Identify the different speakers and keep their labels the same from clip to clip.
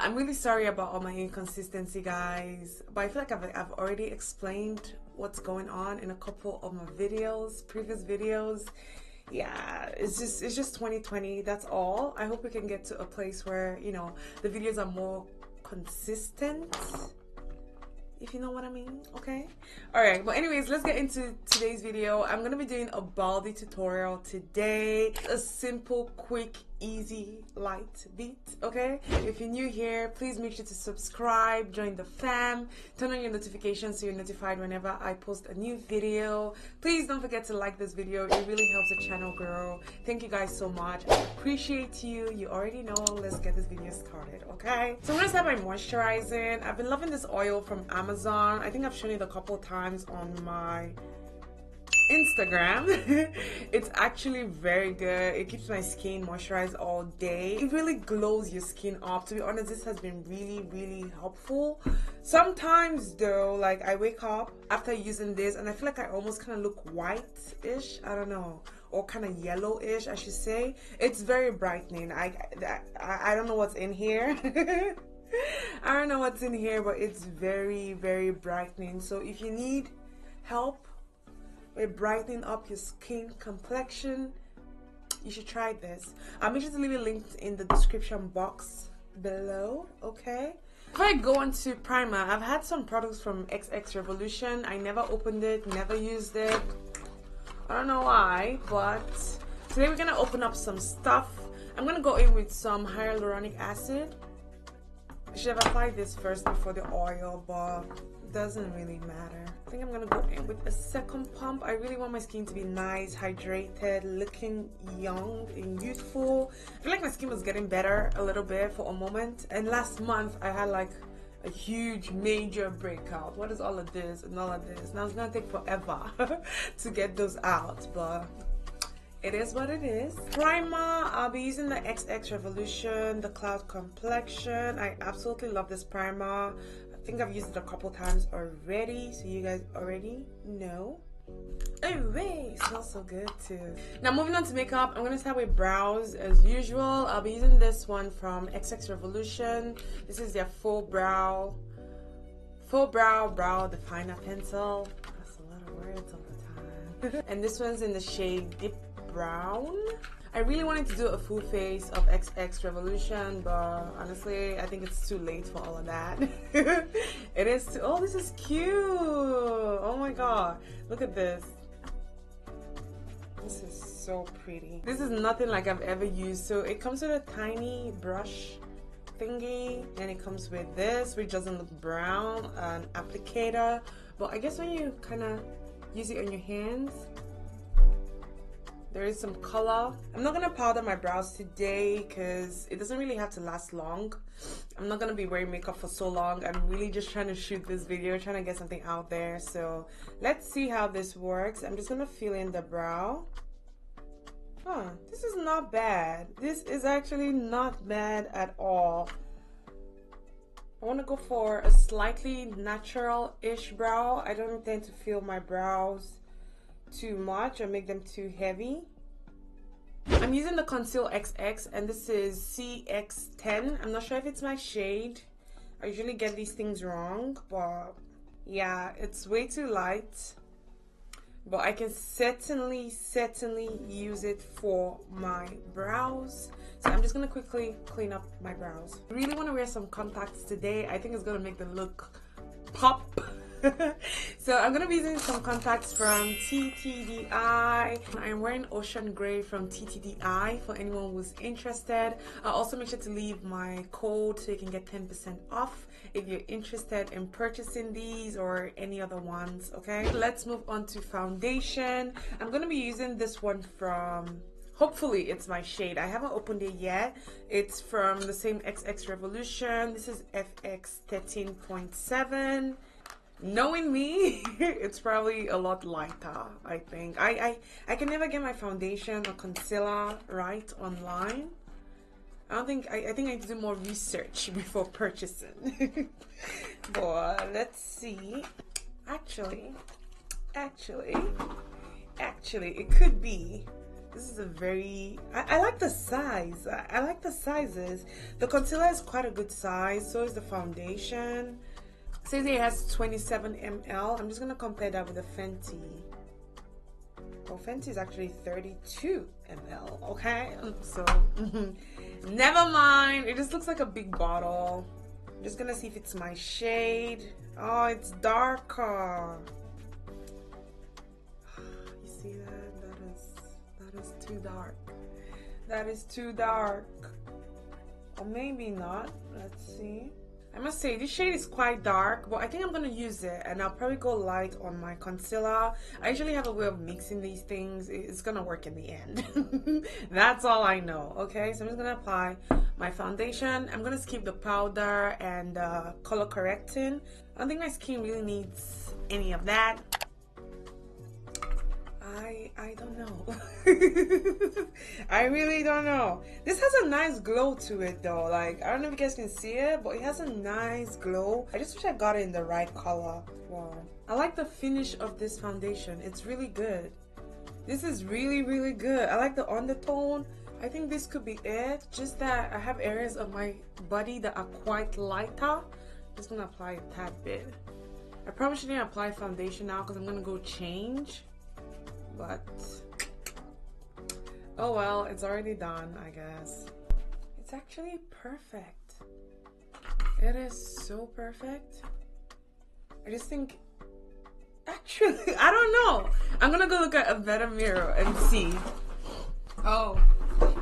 Speaker 1: I'm really sorry about all my inconsistency, guys, but I feel like I've already explained what's going on in a couple of my previous videos. Yeah, it's just 2020, that's all. I hope we can get to a place where, you know, the videos are more consistent, if you know what I mean. Okay, all right, but anyways, let's get into today's video. I'm gonna be doing a Baldie tutorial today. A simple, quick, easy, light beat. Okay, if you're new here, please make sure to subscribe, join the fam, turn on your notifications so you're notified whenever I post a new video. Please don't forget to like this video, it really helps the channel grow. Thank you guys so much, I appreciate you. You already know. Let's get this video started. Okay, so I'm gonna start by moisturizing. I've been loving this oil from Amazon. I think I've shown it a couple times on my Instagram. It's actually very good. It keeps my skin moisturized all day. It really glows your skin up. To be honest, this has been really helpful. Sometimes though, like I wake up after using this and I feel like I almost kind of look white-ish, I don't know, or kind of yellowish, I should say. It's very brightening. I don't know what's in here. I don't know what's in here, but it's very brightening. So if you need help with brightening up your skin complexion, you should try this. I'll make sure to leave a link in the description box below. Okay, before I go on to primer, I've had some products from Xxrevolution. I never opened it, never used it. I don't know why, but today we're gonna open up some stuff. I'm gonna go in with some hyaluronic acid. I should have applied this first before the oil, but it doesn't really matter. I think I'm gonna go in with a second pump. I really want my skin to be nice, hydrated, looking young and youthful. I feel like my skin was getting better a little bit for a moment, and last month I had like a huge major breakout. What is all of this and all of this? Now it's gonna take forever to get those out, but it is what it is. Primer, I'll be using the Xxrevolution, the Cloud Complexion. I absolutely love this primer. I think I've used it a couple times already, so you guys already know. Oh wait, it smells so good too. Now moving on to makeup, I'm gonna start with brows as usual. I'll be using this one from Xxrevolution. This is their Faux Brow Definer Pencil. That's a lot of words all the time. And this one's in the shade Deep Brown. I really wanted to do a full face of Xxrevolution, but honestly I think it's too late for all of that. It is too, oh, this is cute. Oh my god, look at this. This is so pretty. This is nothing like I've ever used. So it comes with a tiny brush thingy, and it comes with this, which doesn't look brown, an applicator, but I guess when you kind of use it on your hands, there is some color. I'm not gonna powder my brows today because it doesn't really have to last long. I'm not gonna be wearing makeup for so long. I'm really just trying to shoot this video, trying to get something out there. So let's see how this works. I'm just gonna fill in the brow. Huh, this is not bad. This is actually not bad at all. I want to go for a slightly natural-ish brow. I don't intend to fill my brows too much or make them too heavy. I'm using the Conceal XX, and this is CX10. I'm not sure if it's my shade. I usually get these things wrong, but yeah, it's way too light. But I can certainly use it for my brows. So I'm just gonna quickly clean up my brows. I really want to wear some contacts today. I think it's gonna make the look pop. So I'm gonna be using some contacts from TTDEYE. I'm wearing Ocean Grey from TTDEYE for anyone who's interested. I'll also make sure to leave my code so you can get 10% off if you're interested in purchasing these or any other ones. Okay, let's move on to foundation. I'm gonna be using this one from, hopefully it's my shade. I haven't opened it yet. It's from the same Xxrevolution. This is FX 13.7. Knowing me, it's probably a lot lighter. I think I can never get my foundation or concealer right online. I think I need to do more research before purchasing. But let's see. Actually, it could be This is a very, I like the size. I like the sizes. The concealer is quite a good size. So is the foundation. It says it has 27 ml. I'm just going to compare that with the Fenty. Oh, Fenty is actually 32 ml. Okay. So, never mind. It just looks like a big bottle. I'm just going to see if it's my shade. Oh, it's darker. You see that? That is too dark. That is too dark. Or maybe not. Let's see. I must say this shade is quite dark, but I think I'm gonna use it, and I'll probably go light on my concealer. I usually have a way of mixing these things. It's gonna work in the end. That's all I know. Okay, so I'm just gonna apply my foundation. I'm gonna skip the powder and color correcting. I don't think my skin really needs any of that. I don't know. I really don't know. This has a nice glow to it though. Like, I don't know if you guys can see it, but it has a nice glow. I just wish I got it in the right color. Wow. I like the finish of this foundation. It's really good. This is really, really good. I like the undertone. I think this could be it. Just that I have areas of my body that are quite lighter. Just gonna apply a tad bit. I probably shouldn't apply foundation now because I'm gonna go change. But oh well, it's already done, I guess. It's actually perfect. It is so perfect. I just think, actually, I don't know. I'm gonna go look at a better mirror and see. Oh,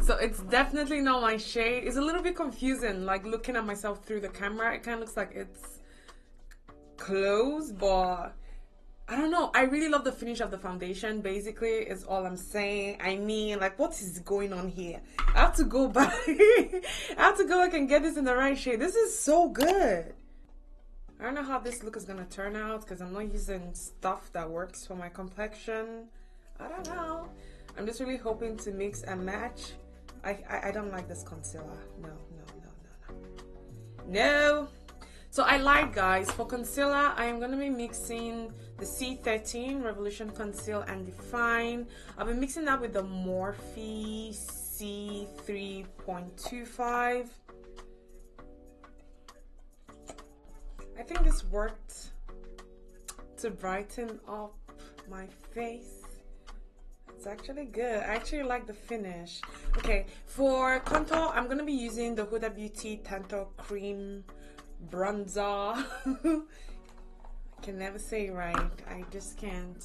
Speaker 1: so it's definitely not my shade. It's a little bit confusing, like looking at myself through the camera. It kind of looks like it's close, but I don't know. I really love the finish of the foundation, basically, is all I'm saying. I mean, like, what is going on here? I have to go back. I have to go back and get this in the right shade. This is so good. I don't know how this look is going to turn out because I'm not using stuff that works for my complexion. I don't know. I'm just really hoping to mix and match. I don't like this concealer. No. No. So I lied, guys. For concealer, I am going to be mixing the C13 Revolution Conceal and Define. I'll be mixing that with the Morphe C3.25. I think this worked to brighten up my face. It's actually good. I actually like the finish. Okay, for contour, I'm going to be using the Huda Beauty Tantour Cream Bronzer. I can never say it right. I just can't.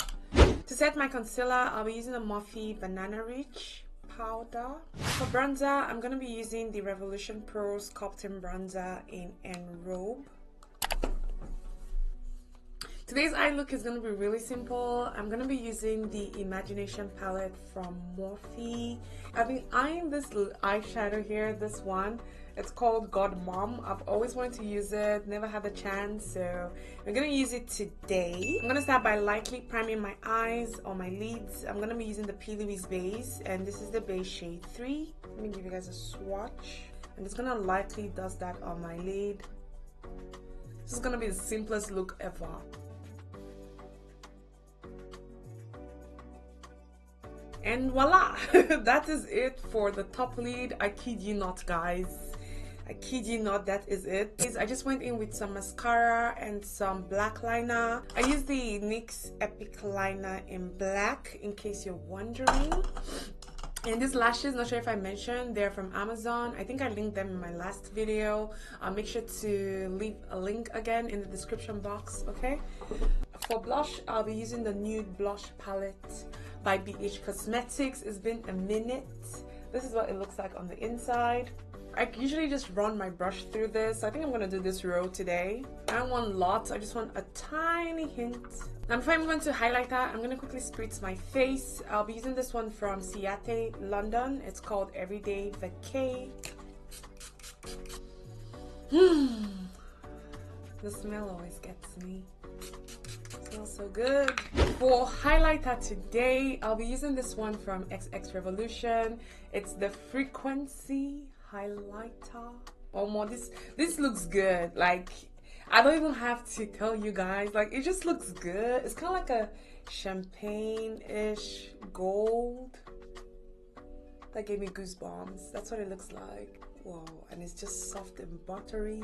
Speaker 1: To set my concealer, I'll be using the Morphe Banana Rich powder. For bronzer, I'm going to be using the Revolution Pro Sculpting Bronzer in Enrobe. Today's eye look is going to be really simple. I'm going to be using the Imagination palette from Morphe. I've been eyeing this eyeshadow here, this one. It's called God Mom. I've always wanted to use it, never had the chance, so I'm going to use it today. I'm going to start by lightly priming my eyes or my lids. I'm going to be using the P. Louise base, and this is the base shade 3. Let me give you guys a swatch. I'm just going to lightly dust that on my lid. This is going to be the simplest look ever. And voila, that is it for the top lid. I kid you not, guys. I kid you not, that is it. I just went in with some mascara and some black liner. I used the NYX Epic Liner in black, in case you're wondering. And these lashes, not sure if I mentioned, they're from Amazon. I think I linked them in my last video. I'll make sure to leave a link again in the description box, okay? For blush, I'll be using the Nude Blush Palette by BH Cosmetics. It's been a minute. This is what it looks like on the inside. I usually just run my brush through this. I think I'm gonna do this row today. I don't want lots, I just want a tiny hint. Now before I'm going to highlight that, I'm gonna quickly spritz my face. I'll be using this one from Ciate London. It's called Everyday Vacay. The smell always gets me. It smells so good. For highlighter today, I'll be using this one from Xxrevolution. It's the Frequency highlighter. Oh more, this looks good. Like, I don't even have to tell you guys, like, it just looks good. It's kind of like a champagne-ish gold. That gave me goosebumps. That's what it looks like. Whoa, and it's just soft and buttery.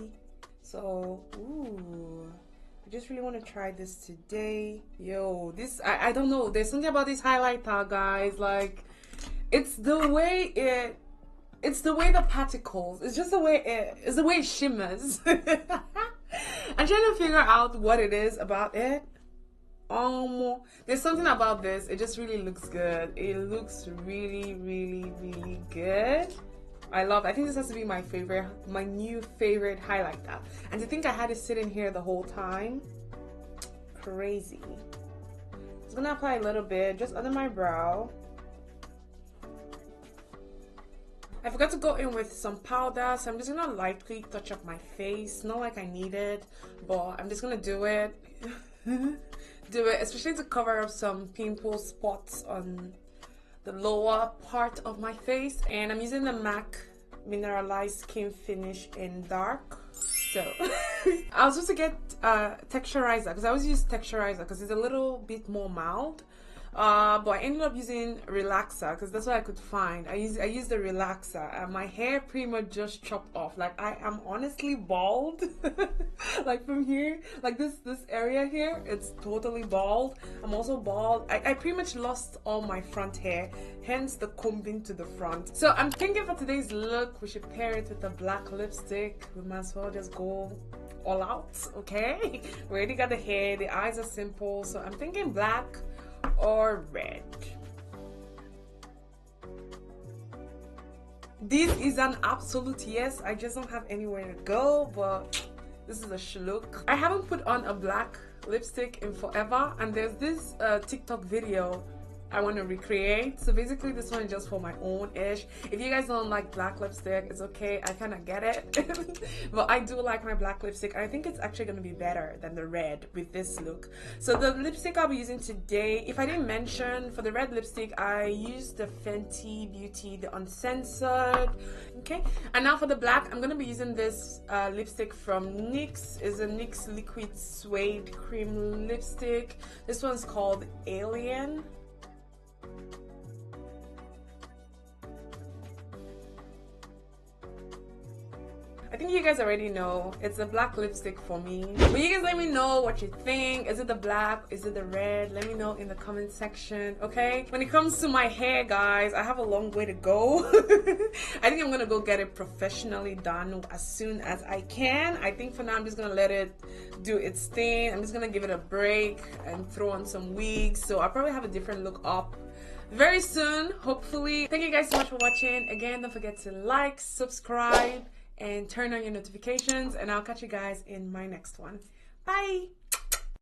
Speaker 1: So, ooh, I just really want to try this today. Yo, this, I don't know. There's something about this highlighter, guys. Like, it's the way the particles. It's just the way it shimmers. I'm trying to figure out what it is about it. There's something about this. It just really looks good. It looks really, really, really good. I think this has to be my favorite, my new favorite highlighter. And to think I had it sitting here the whole time, crazy. I'm gonna apply a little bit just under my brow. I forgot to go in with some powder, so I'm just gonna lightly touch up my face. Not like I need it, but I'm just gonna do it. Do it, especially to cover up some pimple spots on the lower part of my face. And I'm using the MAC Mineralized Skin Finish in Dark. So I was supposed to get texturizer, because I always use texturizer because it's a little bit more mild. But I ended up using relaxer because that's what I could find. I used the relaxer, and my hair pretty much just chopped off. Like, I am honestly bald. Like, from here, like this area here, it's totally bald. I'm also bald. I pretty much lost all my front hair, hence the combing to the front. So I'm thinking for today's look, we should pair it with a black lipstick. We might as well just go all out, okay? We already got the hair, the eyes are simple, so I'm thinking black or red. This is an absolute yes. I just don't have anywhere to go, but this is a look. I haven't put on a black lipstick in forever, and there's this TikTok video I want to recreate. So basically this one is just for my own ish. If you guys don't like black lipstick, it's okay, I kind of get it. But I do like my black lipstick. I think it's actually going to be better than the red with this look. So the lipstick I'll be using today, if I didn't mention, for the red lipstick I used the Fenty Beauty, the Uncensored. Okay, and now for the black, I'm going to be using this lipstick from NYX. It's a NYX Liquid Suede Cream Lipstick. This one's called Alien. I think you guys already know it's a black lipstick for me. But you guys let me know what you think. Is it the black? Is it the red? Let me know in the comment section, okay? When it comes to my hair, guys, I have a long way to go. I think I'm gonna go get it professionally done as soon as I can. I think for now I'm just gonna let it do its thing. I'm just gonna give it a break and throw on some wigs. So I'll probably have a different look up very soon, hopefully. Thank you guys so much for watching. Again, don't forget to like, subscribe, and turn on your notifications, and I'll catch you guys in my next one. Bye.